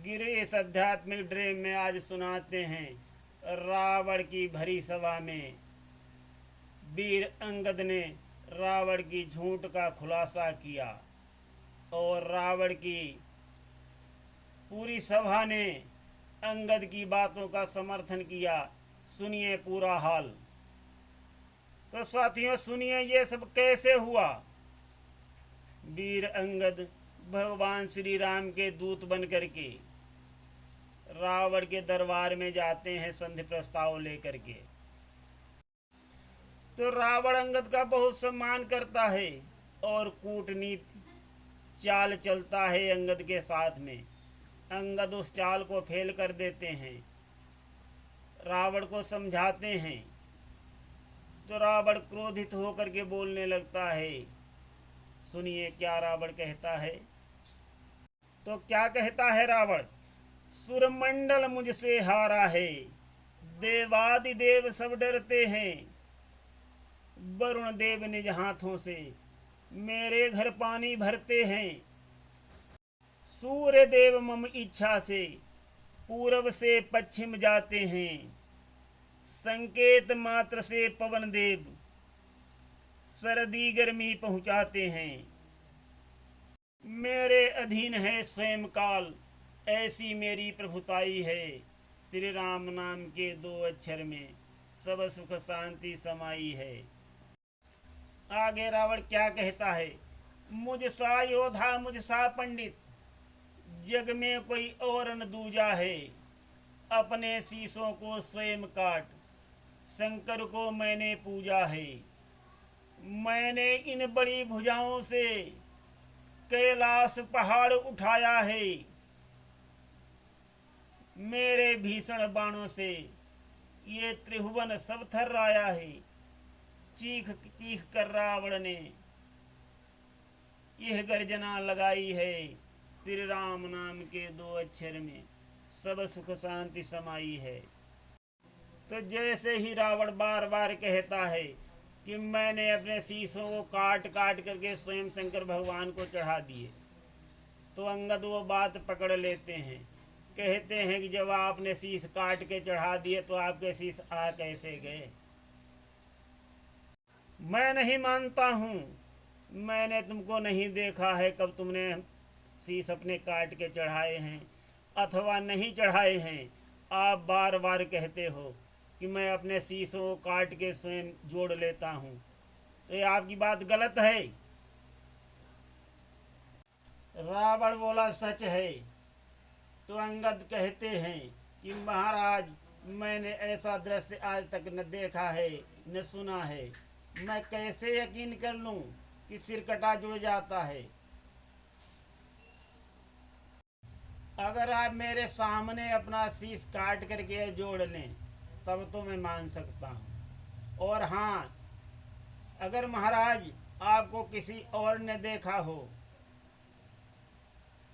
गिरे इस आध्यात्मिक ड्रेम में आज सुनाते हैं रावण की भरी सभा में वीर अंगद ने रावण की झूठ का खुलासा किया और रावण की पूरी सभा ने अंगद की बातों का समर्थन किया। सुनिए पूरा हाल। तो साथियों सुनिए ये सब कैसे हुआ। वीर अंगद भगवान श्री राम के दूत बन करके रावण के दरबार में जाते हैं संधि प्रस्ताव लेकर के। तो रावण अंगद का बहुत सम्मान करता है और कूटनीति चाल चलता है अंगद के साथ में। अंगद उस चाल को फेल कर देते हैं, रावण को समझाते हैं। तो रावण क्रोधित होकर के बोलने लगता है। सुनिए क्या रावण कहता है। तो क्या कहता है रावण। सुरमंडल मुझसे हारा है, देवादिदेव सब डरते हैं। वरुण देव निज हाथों से मेरे घर पानी भरते हैं। सूर्य देव मम इच्छा से पूरब से पश्चिम जाते हैं। संकेत मात्र से पवन देव सर्दी गर्मी पहुंचाते हैं। मेरे अधीन है स्वयं काल, ऐसी मेरी प्रभुताई है। श्री राम नाम के 2 अक्षर में सब सुख शांति समाई है। आगे रावण क्या कहता है। मुझ सा योद्धा मुझ सा पंडित जग में कोई और न दूजा है। अपने शीशों को स्वयं काट शंकर को मैंने पूजा है। मैंने इन बड़ी भुजाओं से कैलाश पहाड़ उठाया है। मेरे भीषण बाणों से ये त्रिभुवन सब थर्राया है। चीख चीख कर रावण ने यह गर्जना लगाई है। श्री राम नाम के 2 अक्षर में सब सुख शांति समाई है। तो जैसे ही रावण बार बार कहता है कि मैंने अपने शीशों को काट काट करके स्वयं शंकर भगवान को चढ़ा दिए, तो अंगद वो बात पकड़ लेते हैं। कहते हैं कि जब आपने शीश काट के चढ़ा दिए तो आपके शीश आ कैसे गए। मैं नहीं मानता हूँ, मैंने तुमको नहीं देखा है कब तुमने शीश अपने काट के चढ़ाए हैं अथवा नहीं चढ़ाए हैं। आप बार बार कहते हो कि मैं अपने शीशों को काट के स्वयं जोड़ लेता हूँ, तो ये आपकी बात गलत है। रावण बोला सच है। तो अंगद कहते हैं कि महाराज मैंने ऐसा दृश्य आज तक न देखा है न सुना है। मैं कैसे यकीन कर लूं कि सिर कटा जुड़ जाता है। अगर आप मेरे सामने अपना शीश काट करके जोड़ लें तब तो मैं मान सकता हूँ। और हाँ, अगर महाराज आपको किसी और ने देखा हो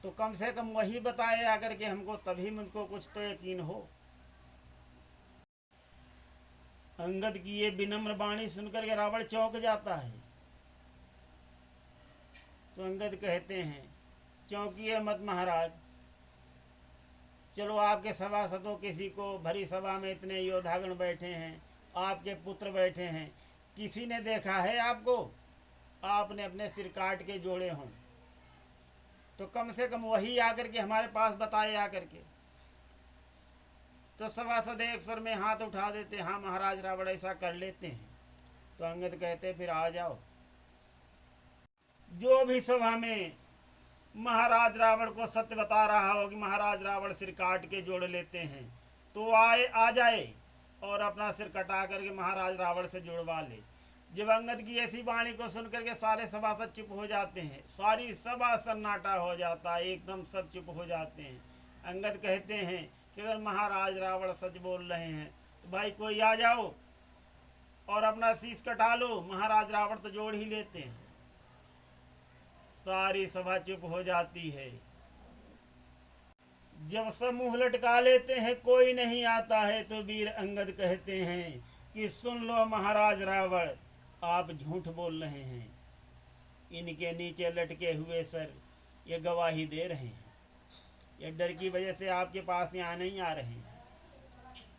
तो कम से कम वही बताए आकर के हमको, तभी मुझको कुछ तो यकीन हो। अंगद की ये विनम्र वाणी सुनकर के रावण चौंक जाता है। तो अंगद कहते हैं चौंकिए मत महाराज, चलो आपके सभासदों किसी को, भरी सभा में इतने योद्धागण बैठे हैं, आपके पुत्र बैठे हैं, किसी ने देखा है आपको आपने अपने सिर काट के जोड़े हों, तो कम से कम वही आकर के हमारे पास बताए आकर के। तो सभासद एक स्वर में हाथ उठा देते, हाँ महाराज रावण ऐसा कर लेते हैं। तो अंगद कहते फिर आ जाओ। जो भी सभा में महाराज रावण को सत्य बता रहा हो कि महाराज रावण सिर काट के जोड़ लेते हैं, तो आ जाए और अपना सिर कटा करके महाराज रावण से जुड़वा ले। जब अंगद की ऐसी वाणी को सुनकर के सारे सभासद चुप हो जाते हैं, सारी सभा सन्नाटा हो जाता है, एकदम सब चुप हो जाते हैं। अंगद कहते हैं कि अगर महाराज रावण सच बोल रहे हैं तो भाई कोई आ जाओ और अपना शीश कटा लो, महाराज रावण तो जोड़ ही लेते हैं। सारी सभा चुप हो जाती है। जब सब मुंह लटका लेते हैं, कोई नहीं आता है, तो वीर अंगद कहते हैं कि सुन लो महाराज रावण, आप झूठ बोल रहे हैं। इनके नीचे लटके हुए सर ये गवाही दे रहे हैं। ये डर की वजह से आपके पास यहाँ नहीं आ रहे हैं।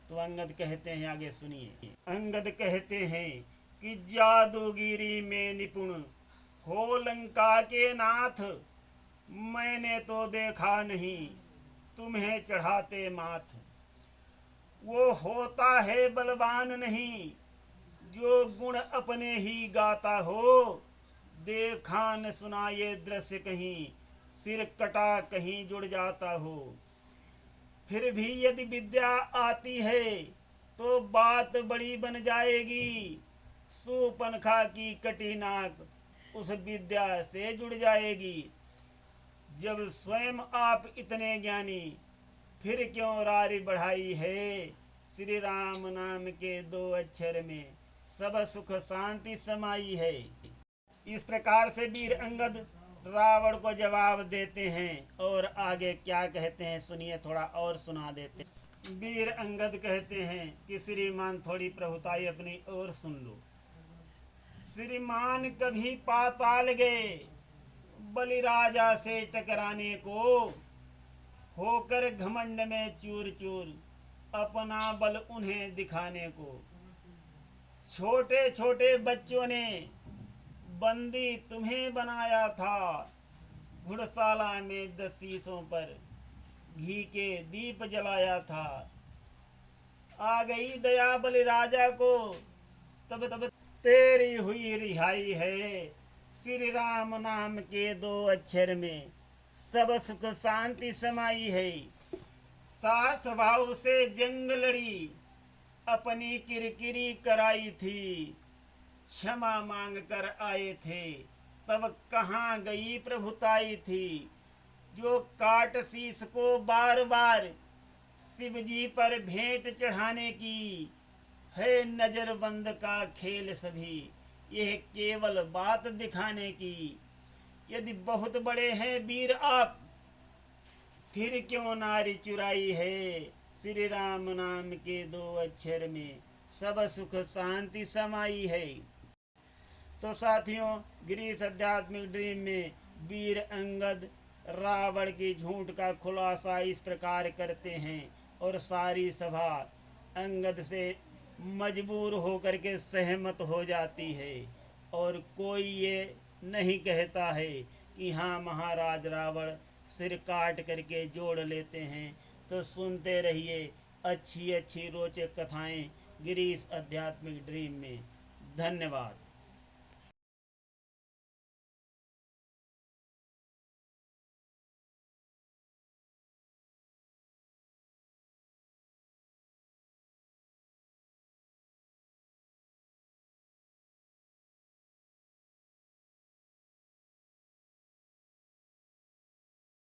तो अंगद कहते हैं, आगे सुनिए। अंगद कहते हैं कि जादूगिरी में निपुण हो लंका के नाथ, मैंने तो देखा नहीं तुम्हें चढ़ाते माथ। वो होता है बलवान नहीं जो गुण अपने ही गाता हो, देखा न सुना ये दृश्य कहीं, सिर कटा कहीं जुड़ जाता हो। फिर भी यदि विद्या आती है तो बात बड़ी बन जाएगी, सुपनखा की कटी नाक उस विद्या से जुड़ जाएगी। जब स्वयं आप इतने ज्ञानी फिर क्यों रारी बढ़ाई है, श्री राम नाम के 2 अक्षर में सब सुख शांति समाई है। इस प्रकार से वीर अंगद रावण को जवाब देते हैं और आगे क्या कहते हैं सुनिए, थोड़ा और सुना देते हैं। वीर अंगद कहते हैं कि श्रीमान थोड़ी प्रभुताई अपनी ओर सुन लो। श्रीमान कभी पाताल गए बलिराजा से टकराने को, होकर घमंड में चूर चूर अपना बल उन्हें दिखाने को। छोटे छोटे बच्चों ने बंदी तुम्हें बनाया था, घुड़शाला में 10 शीशों पर घी के दीप जलाया था। आ गई दया बलिराजा को, तब तब तेरी हुई रिहाई है, श्री राम नाम के 2 अक्षर में सब सुख शांति समाई है। सास भाव से जंग लड़ी अपनी किरकिरी कराई थी, क्षमा मांग कर आए थे तब कहाँ गई प्रभुताई थी। जो काट शीश को बार बार शिव जी पर भेंट चढ़ाने की, है नजरबंद का खेल सभी, यह केवल बात दिखाने की। यदि बहुत बड़े हैं वीर आप, फिर क्यों नारी चुराई है, श्री राम नाम के 2 अक्षर में सब सुख शांति समाई है। तो साथियों, गिरीश आध्यात्मिक ड्रीम में वीर अंगद रावण की झूठ का खुलासा इस प्रकार करते हैं और सारी सभा अंगद से मजबूर होकर के सहमत हो जाती है और कोई ये नहीं कहता है कि हाँ महाराज रावण सिर काट करके जोड़ लेते हैं। तो सुनते रहिए अच्छी अच्छी रोचक कथाएं गिरीश आध्यात्मिक ड्रीम में। धन्यवाद।